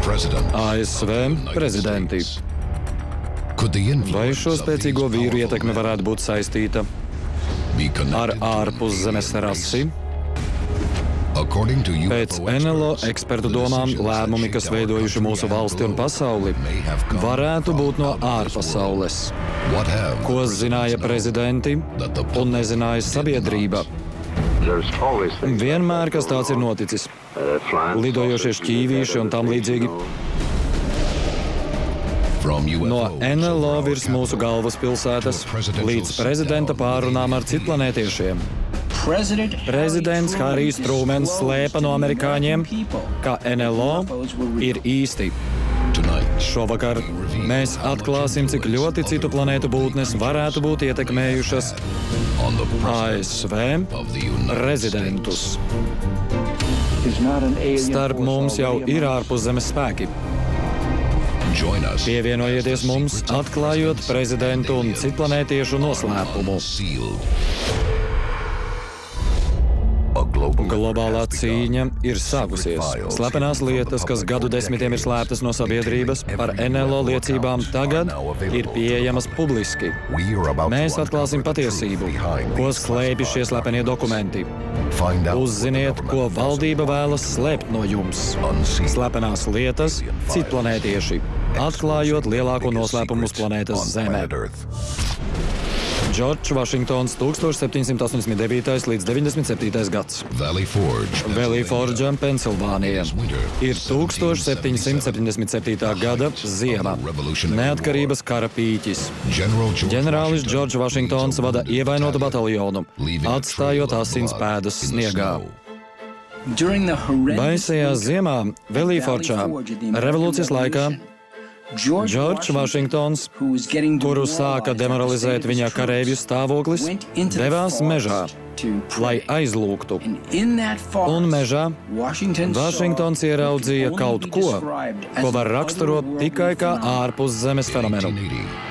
ASV prezidenti. Vai šo spēcīgo vīru ietekme varētu būt saistīta ar ārpuszemes rasi? Pēc NLO ekspertu domām lēmumi, kas veidojuši mūsu valsti un pasauli, varētu būt no ārpasaules. Ko zināja prezidenti un nezināja sabiedrība? Vienmēr kas tāds ir noticis. Lidojošie šķīvīši un tam līdzīgi. No NLO virs mūsu galvaspilsētas līdz prezidenta pārunām ar citplanētiešiem. Prezidents Harijs Trūmens slēpa no amerikāņiem, ka NLO ir īsti. Šovakar mēs atklāsim, cik ļoti citu planētu būtnes varētu būt ietekmējušas ASV rezidentus. Starp mums jau ir ārpuszemes spēki. Pievienojieties mums, atklājot prezidentu un citplanētiešu noslēpumu. Globālā cīņa ir sākusies. Slepenās lietas, kas gadu desmitiem ir slēptas no sabiedrības, par NLO liecībām tagad ir pieejamas publiski. Mēs atklāsim patiesību, ko slēpj šie slepenie dokumenti. Uzziniet, ko valdība vēlas slēpt no jums. Slepenās lietas, citplanētieši, atklājot lielāko noslēpumu uz planētas Zemē. Džordžs Vašingtons, 1789. līdz 97. gads. Valley Forge, Pensilvānija. Ir 1777. gada ziema. Neatkarības kara pīķis. Ģenerālis Džordžs Vašingtons vada ievainotu bataljonu, atstājot asins pēdas sniegā. Baisajā ziemā Valley Forge'ā revolūcijas laikā Džordžs Vašingtons, kuru sāka demoralizēt viņa kareivju stāvoklis, devās mežā, lai aizlūgtu. Un mežā Vašingtons ieraudzīja kaut ko, ko var raksturot tikai kā ārpuszemes fenomenu.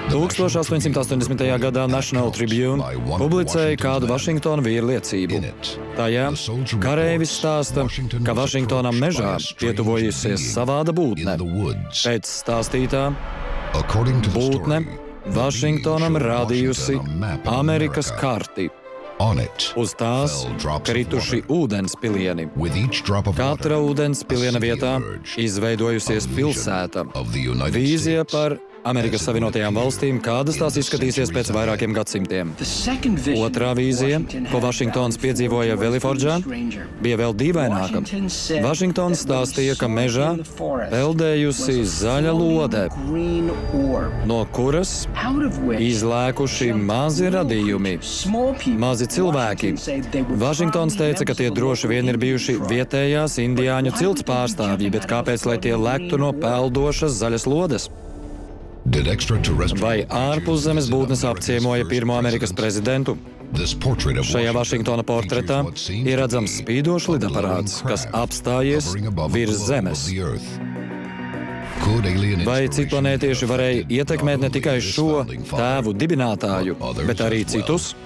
1880. gadā National Tribune publicēja kādu Vašingtona vīru liecību. Tajā kareivis stāsta, ka Vašingtonam mežā pietuvojusies savāda būtne. Pēc stāstītā būtne Vašingtonam rādījusi Amerikas karti. Uz tās krituši ūdens pilieni. Katra ūdens piliena vietā izveidojusies pilsēta. Vīzija par Amerikas Savienotajām valstīm, kādas tās izskatīsies pēc vairākiem gadsimtiem. Otrā vīzija, ko Vašingtons piedzīvoja Valley Forge'ā, bija vēl dīvaināka. Vašingtons stāstīja, ka mežā peldējusi zaļa lode, no kuras izlēkuši mazi radījumi, mazi cilvēki. Vašingtons teica, ka tie droši vien ir bijuši vietējās indiāņu cilts pārstāvji, bet kāpēc, lai tie lektu no peldošas zaļas lodes? Vai ārpuszemes būtnes apciemoja pirmo Amerikas prezidentu? Šajā Vašingtona portretā ir redzams spīdošs lidaparāts, kas apstājies virs zemes. Vai citplanētieši varēja ietekmēt ne tikai šo tēvu dibinātāju, bet arī citus?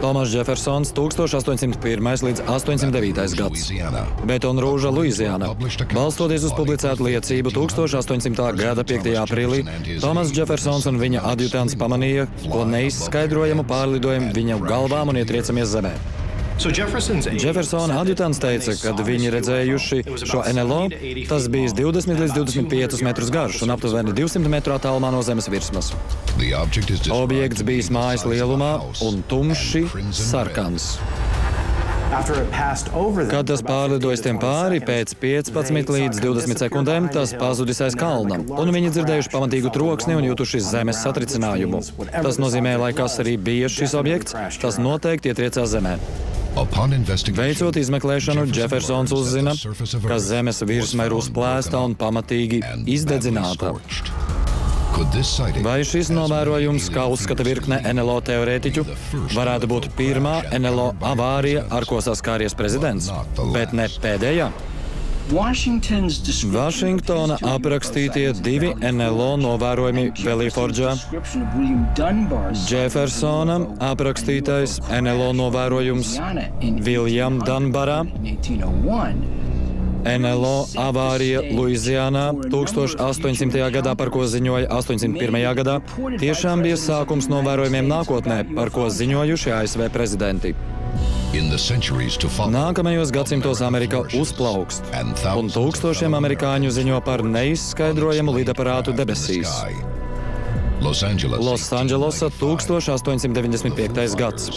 Tomas Jeffersons, 1801. līdz 809. gads. Betonrūža, Luiziāna. Balstoties uz publicētu liecību 1800. gada 5. aprīlī, Tomas Jeffersons un viņa adjutants pamanīja, ko neizskaidrojamu pārlidojumu viņa galvām un ietriecamies zemē. Jeffersona adjutants teica, kad viņi redzējuši šo NLO, tas bijis 20 līdz 25 metrus garš un aptuveni 200 metru attālumā no zemes virsmas. Objekts bijis mājas lielumā un tumši sarkans. Kad tas pārlidojas tiem pāri, pēc 15 līdz 20 sekundēm, tas pazudis aiz kalna, un viņi dzirdējuši pamatīgu troksni un jutuši zemes satricinājumu. Tas nozīmē, lai kas arī bija šis objekts, tas noteikti ietriecās zemē. Veicot izmeklēšanu, Jeffersons uzzina, ka zemes virsma ir uzplēsta un pamatīgi izdedzināta. Vai šis novērojums, kā uzskata virkne NLO teorētiķu, varētu būt pirmā NLO avārija, ar ko saskāries prezidents, bet ne pēdējā? Vašingtona aprakstītie divi NLO novērojumi Valley Forge'ā, Jeffersona aprakstītais NLO novērojums William Dunbarā NLO avārija Luizijānā 1800. gadā, par ko ziņoja 801. gadā, tiešām bija sākums novērojumiem nākotnē, par ko ziņojuši ASV prezidenti. Nākamajos gadsimtos Amerika uzplaukst, un tūkstošiem amerikāņu ziņo par neizskaidrojamu lidaparātu debesīs. Losandželosa 1895. gads.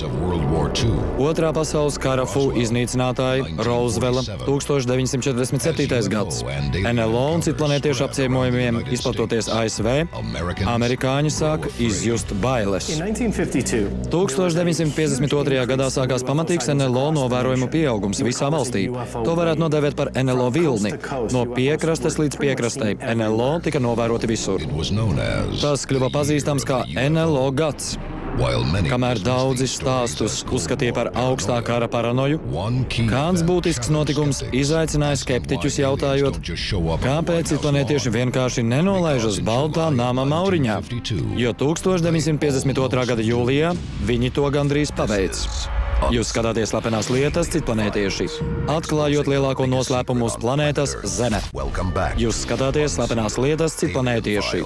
Otrā pasaules kara iznīcinātāji Rouzvela 1947. gads. NLO un citplanētiešu apciemojumiem izplatoties ASV, amerikāņi sāk izjust bailes. 1952. gadā sākās pamatīgs NLO novērojumu pieaugums visā valstī. To varētu nodēvēt par NLO vilni. No piekrastes līdz piekrastei NLO tika novēroti visur. Tas kļuva pazīstams kā NLO gads. Kamēr daudzi stāstus uzskatīja par augstā kara paranoju, kāds būtisks notikums izaicināja skeptiķus jautājot, kāpēc citplanētieši vienkārši nenolaižas Baltā nama mauriņā, jo 1952. gada jūlijā viņi to gandrīz paveic. Jūs skatāties slepenās lietas citplanētieši, atklājot lielāko noslēpumu uz planētas Zeme. Jūs skatāties slepenās lietas citplanētieši.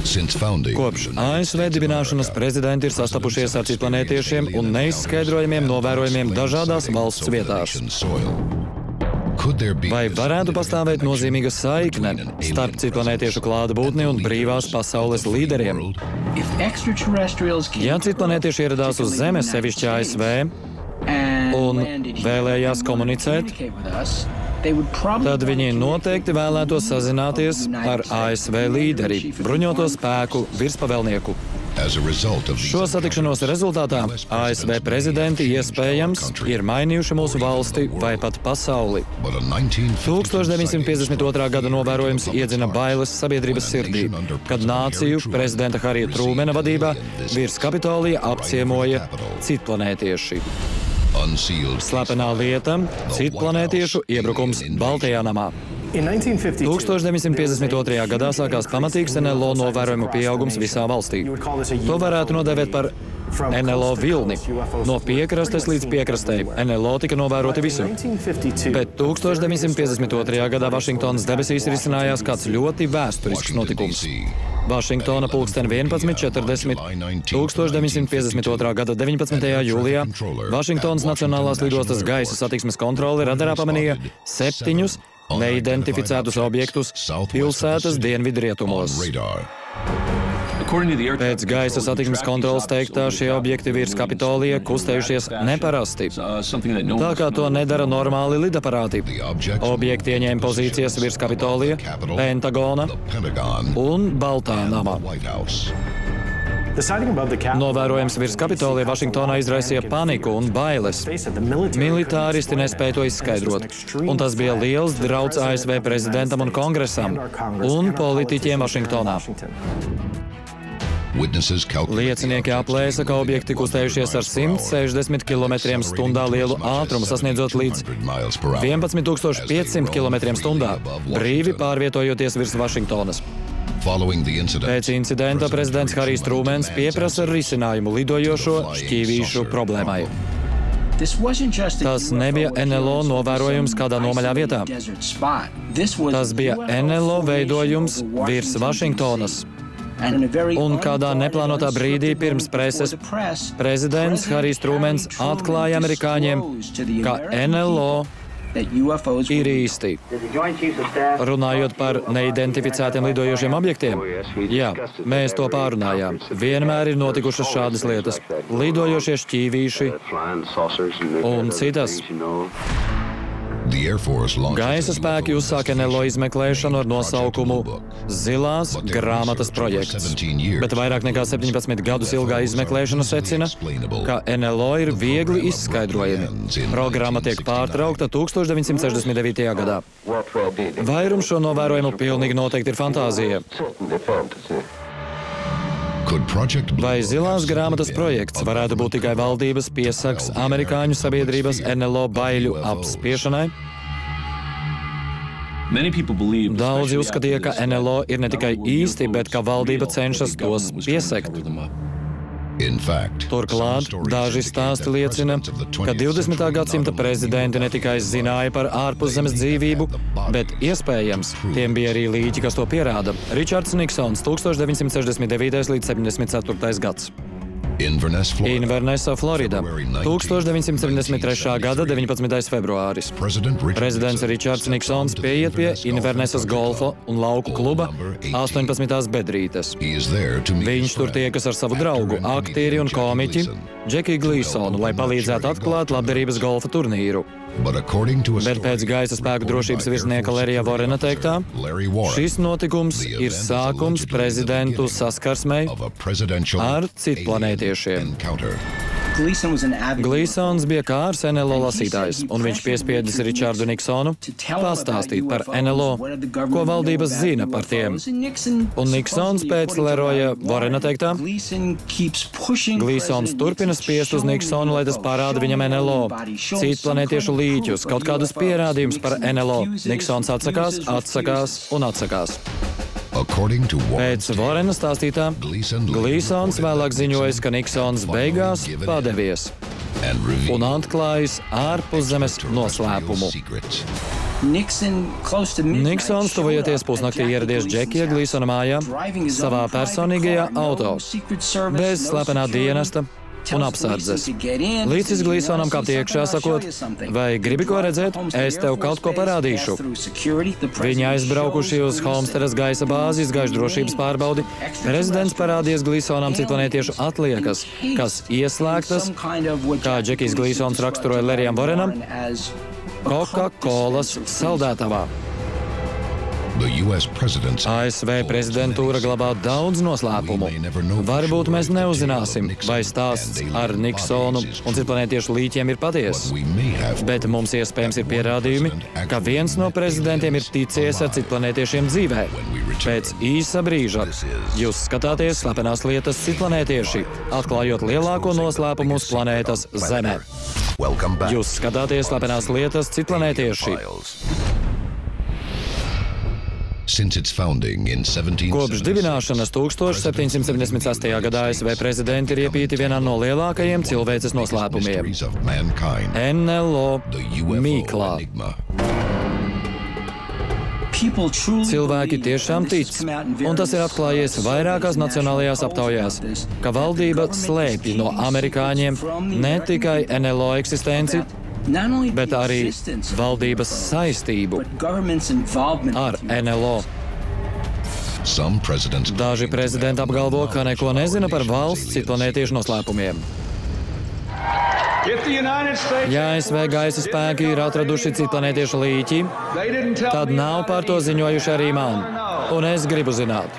Kopš ASV dibināšanas prezidenti ir sastapušies ar citplanētiešiem un neizskaidrojamiem novērojumiem dažādās valsts vietās. Vai varētu pastāvēt nozīmīga saikne starp citplanētiešu klātbūtni un brīvās pasaules līderiem? Ja citplanētieši ieradās uz Zemes, sevišķi ASV, un vēlējās komunicēt, tad viņi noteikti vēlētos sazināties ar ASV līderi, bruņoto spēku virspavēlnieku. Šo satikšanos rezultātā ASV prezidenti iespējams ir mainījuši mūsu valsti vai pat pasauli. 1952. gada novērojums iedzina bailes sabiedrības sirdī, kad nāciju prezidenta Harija Trūmena vadībā virs Kapitolija apciemoja citplanētieši. Slepenā lieta – citplanētiešu iebrukums Baltajā namā. 1952. gadā sākās pamatīgs NLO novērojumu pieaugums visā valstī. To varētu nodēvēt par NLO vilni. No piekrastes līdz piekrastei NLO tika novēroti visur. Bet 1952. gadā Vašingtonas debesīs risinājās kāds ļoti vēsturisks notikums. Vašingtona pulksten 11:40 1952. gada 19. jūlijā Vašingtonas Nacionālās lidostas gaisa satiksmes kontrole radarā pamanīja 7 neidentificētus objektus pilsētas dienvidrietumos. Pēc gaisa satiksmes kontroles teiktā, šie objekti virs Kapitolija kustējušies neparasti, tā kā to nedara normāli lidaparāti. Objekti ieņēma pozīcijas virs Kapitolija, Pentagona un Baltā nama. Novērojums virs Kapitolija Vašingtonā izraisīja paniku un bailes. Militāristi nespēja to izskaidrot, un tas bija liels drauds ASV prezidentam un kongresam un politiķiem Vašingtonā. Liecinieki aplēsa, ka objekti kustējušies ar 160 km/h lielu ātrumu, sasniedzot līdz 11,500 km/h, brīvi pārvietojoties virs Vašingtonas. Pēc incidenta prezidents Harijs Trūmens pieprasa risinājumu lidojošo šķīvīšu problēmai. Tas nebija NLO novērojums kādā nomaļā vietā. Tas bija NLO veidojums virs Vašingtonas. Un kādā neplānotā brīdī pirms preses prezidents Harijs Trūmens atklāja amerikāņiem, ka NLO ir īsti. Runājot par neidentificētiem lidojošiem objektiem, jā, mēs to pārunājām. Vienmēr ir notikušas šādas lietas. Lidojošie šķīvīši un citas. Gaisa spēki uzsāka NLO izmeklēšanu ar nosaukumu Zilās grāmatas projekts, bet vairāk nekā 17 gadus ilgā izmeklēšana secina, ka NLO ir viegli izskaidrojami. Programma tiek pārtraukta 1969. gadā. Vairums šo novērojumu pilnīgi noteikti ir fantāzija. Vai Zilās grāmatas projekts varētu būt tikai valdības piesaks amerikāņu sabiedrības NLO baiļu apspiešanai? Daudzi uzskatīja, ka NLO ir ne tikai īsti, bet ka valdība cenšas tos piesekt. Turklāt daži stāsti liecina, ka 20. gadsimta prezidenti ne tikai zināja par ārpuszemes dzīvību, bet iespējams tiem bija arī līķi, kas to pierāda. Ričards Niksons, 1969. līdz 74. gads. Invernesa, Florida, 1973. gada 19. februāris. Prezidents Ričards Niksons pieiet pie Invernesas golfa un lauku kluba 18. bedrītes. Viņš tur tiekas ar savu draugu, aktieri un komiķi Džekiju Glīsonu, lai palīdzētu atklāt labdarības golfa turnīru. Bet pēc gaisa spēku drošības virsnieka Larryja Warrena teiktā, šis notikums ir sākums prezidentu saskarsmei ar citplanētiešiem. Glīsons bija kārs NLO lasītājs, un viņš piespiedis Ričardu Niksonu pastāstīt par NLO, ko valdības zina par tiem. Un Niksons pēc Larryja Warrena teiktā, Glīsons turpina spiest uz Niksonu, lai tas parāda viņam NLO, citplanētiešu līķus, kaut kādus pierādījumus par NLO. Niksons atsakās un atsakās. Pēc Warrena stāstītā, Glīsons vēlāk ziņojas, ka Niksons beigās padevies un atklājis ārpuszemes noslēpumu. Niksons tuvojoties pusnaktī ieradies Džekija Glīsona mājā savā personīgajā auto, bez slepenā dienesta un apsardzes. Līdzis Glīsonam kāpt iekšā, sakot, vai gribi ko redzēt, es tev kaut ko parādīšu. Viņi aizbraukuši uz Homestedas gaisa bāzi, izgājuši drošības pārbaudi. Prezidents parādījies Glīsonam citplanētiešu atliekas, kas ieslēgtas, kā Džekijs Glīsons raksturoja Larryjam Warrenam, Coca-Colas saldētavā. ASV prezidentūra glabā daudz noslēpumu. Varbūt mēs neuzzināsim, vai stāsts ar Niksonu un citplanētiešu līķiem ir patiess. Bet mums iespējams ir pierādījumi, ka viens no prezidentiem ir ticies ar citplanētiešiem dzīvē. Pēc īsa brīža jūs skatāties slepenās lietas citplanētieši, atklājot lielāko noslēpumu uz planētas Zeme. Jūs skatāties slepenās lietas citplanētieši. Kopš dibināšanas 1776. gadā ASV prezidenti ir iepīti vienā no lielākajiem cilvēces noslēpumiem – NLO mīklā. Cilvēki tiešām tic, un tas ir atklājies vairākās nacionālajās aptaujās, ka valdība slēpj no amerikāņiem ne tikai NLO eksistenci, bet arī valdības saistību ar NLO. Daži prezidenti apgalvo, ka neko nezina par valsts citplanētiešu noslēpumiem. Ja ASV gaisa spēki ir atraduši citplanētiešu līķi, tad nav par to ziņojuši arī man, un es gribu zināt.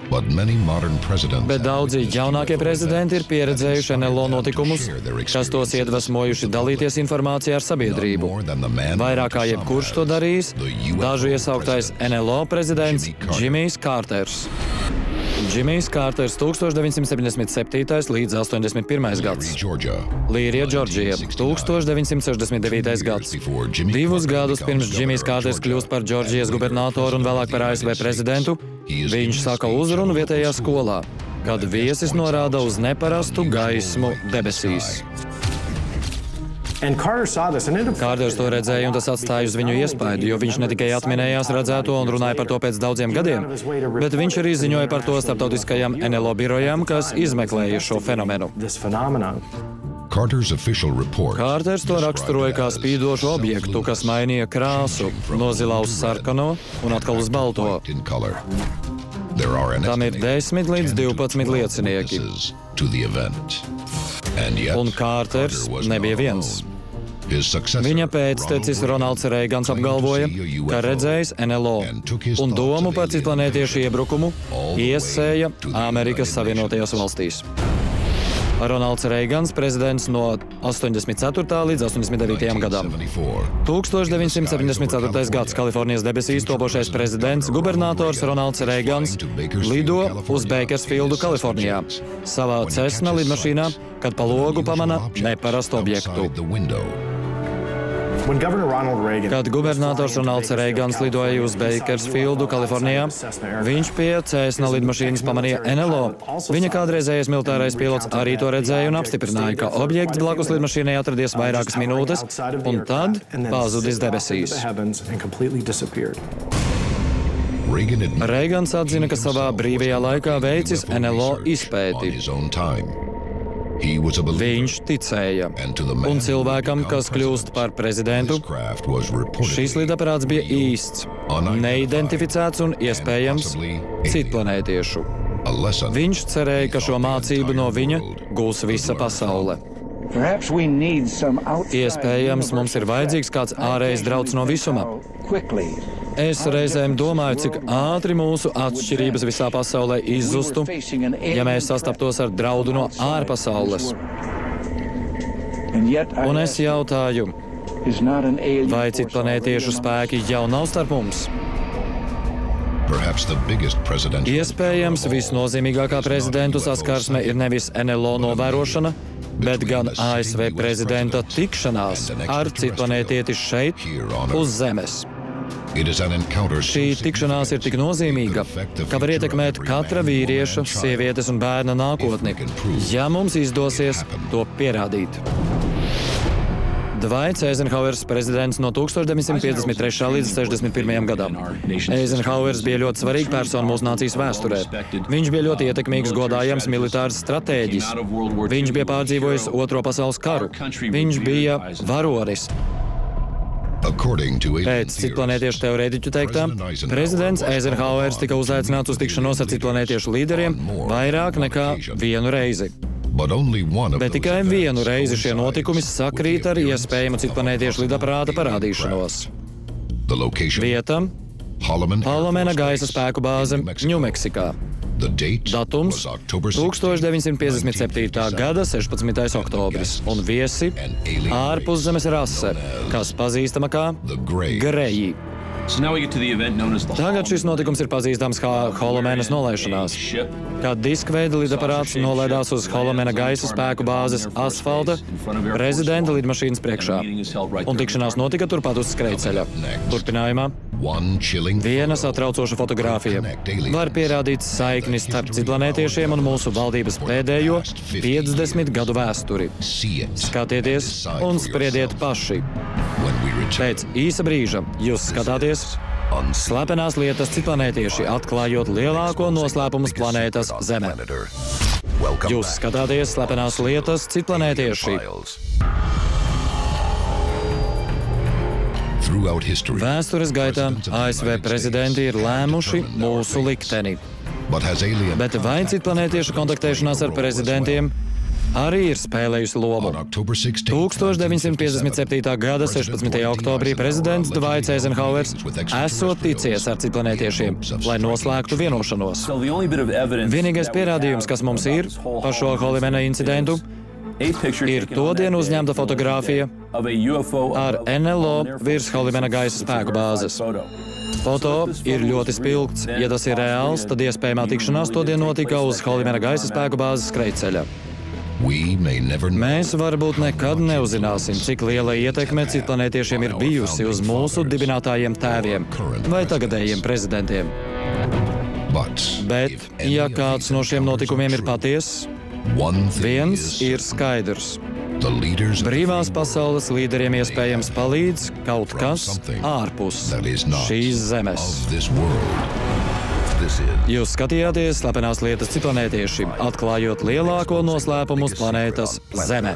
Bet daudzi jaunākie prezidenti ir pieredzējuši NLO notikumus, kas tos iedvesmojuši dalīties informācijā ar sabiedrību. Vairāk kā jebkurš to darījis, dažu iesauktais NLO prezidents Džimijs Kārters. Džimijs Kārters 1977. līdz 81. gads. Līrija, Džordžija, 1969. gads. 2 gadus pirms Džimijs Kārters kļūst par Džordžijas gubernatoru un vēlāk par ASV prezidentu, viņš saka uzrunu vietējā skolā, kad viesis norāda uz neparastu gaismu debesīs. Kārters to redzēja, un tas atstāja uz viņu iespaidu, jo viņš ne tikai atminējās redzēto un runāja par to pēc daudziem gadiem, bet viņš arī ziņoja par to starptautiskajam NLO birojam, kas izmeklēja šo fenomenu. Kārters to raksturoja kā spīdošu objektu, kas mainīja krāsu no zilā uz sarkano un atkal uz balto. Tam ir 10 līdz 12 liecinieki. Un Kārters nebija viens. Viņa pēctecis Ronalds Reigans apgalvoja, ka redzējis NLO un domu par citplanētiešu iebrukumu iesēja Amerikas Savienotajās valstīs. Ronalds Reigans, prezidents no 84. līdz 89. gadam. 1974. gads Kalifornijas debesīs topošais prezidents, gubernators Ronalds Reigans lido uz Bakersfieldu, Kalifornijā, savā Cessna lidmašīnā, kad pa logu pamana neparastu objektu. Kad gubernators Ronalds Reigans lidoja uz Bakersfieldu, Kalifornijā, viņš pie Cessna lidmašīnas pamanīja NLO. Viņa kādreizējais militārais pilots arī to redzēja un apstiprināja, ka objekts blakus lidmašīnai atradies vairākas minūtes, un tad pazudis debesīs. Reigans atzina, ka savā brīvajā laikā veicis NLO izpēti. Viņš ticēja, un cilvēkam, kas kļūst par prezidentu, šīs lidaparāts bija īsts, neidentificēts un iespējams citplanētiešu. Viņš cerēja, ka šo mācību no viņa gūs visa pasaule. Iespējams, mums ir vajadzīgs kāds ārējs drauds no visuma. Es reizēm domāju, cik ātri mūsu atšķirības visā pasaulē izzustu, ja mēs sastaptos ar draudu no ārpasaules. Un es jautāju, vai citplanētiešu spēki jau nav starp mums? Iespējams, visnozīmīgākā prezidentu saskarsme ir nevis NLO novērošana, bet gan ASV prezidenta tikšanās ar citplanētieti šeit, uz Zemes. Šī tikšanās ir tik nozīmīga, ka var ietekmēt katra vīrieša, sievietes un bērna nākotni, ja mums izdosies to pierādīt. Dvaits Eizenhauers, prezidents no 1953. līdz 61. gadam. Eizenhauers bija ļoti svarīga persona mūsu nācijas vēsturē. Viņš bija ļoti ietekmīgs, godājams militārs stratēģis. Viņš bija pārdzīvojis Otro pasaules karu. Viņš bija varonis. Pēc citplanētiešu teorētiķu teiktā, prezidents Eizenhauers tika uzaicināts uz tikšanos ar citplanētiešu līderiem vairāk nekā vienu reizi. Bet tikai vienu reizi šie notikumi sakrīt ar iespējamu citplanētiešu lidaparāta parādīšanos. Vieta – Palomena gaisa spēku bāze Ņumeksikā. Datums – 1957. gada 16. oktobris, un viesi – ārpuszemes rase, kas pazīstama kā Greji. Tagad šis notikums ir pazīstams kā Holomenas nolaišanās, kad diskveida lidaparāts nolaidās uz Holomena gaisa spēku bāzes asfalta prezidenta lidmašīnas priekšā, un tikšanās notika turpat uz skrejceļa. Turpinājumā viena satraucoša fotogrāfija var pierādīt saikni starp citplanētiešiem un mūsu valdības pēdējo 50 gadu vēsturi. Skatieties un spriediet paši. Pēc īsa brīža jūs skatāties slepenās lietas citplanētieši, atklājot lielāko noslēpumus planētas Zeme. Jūs skatāties slepenās lietas citplanētieši. Vēstures gaitā ASV prezidenti ir lēmuši mūsu likteni. Bet vai citplanētiešu kontaktēšanās ar prezidentiem arī ir spēlējusi lomu? 1957. gada 16. oktobrī prezidents Dvaits Eizenhauers esot ticies ar citplanētiešiem, lai noslēgtu vienošanos. Vienīgais pierādījums, kas mums ir par šo Holomena incidentu, ir todien uzņemta fotogrāfija ar NLO virs Holomena gaisa spēku bāzes. Foto ir ļoti spilgts. Ja tas ir reāls, tad iespējamā tikšanās todien notika uz Holomena gaisa spēku bāzes skrejceļa. Mēs varbūt nekad neuzzināsim, cik liela ietekme citplanētiešiem ir bijusi uz mūsu dibinātājiem tēviem vai tagadējiem prezidentiem. Bet, ja kāds no šiem notikumiem ir patiess, viens ir skaidrs. Brīvās pasaules līderiem iespējams palīdz kaut kas ārpus šīs zemes. Jūs skatījāties slepenās lietas citplanētieši, atklājot lielāko noslēpumu uz planētas Zeme.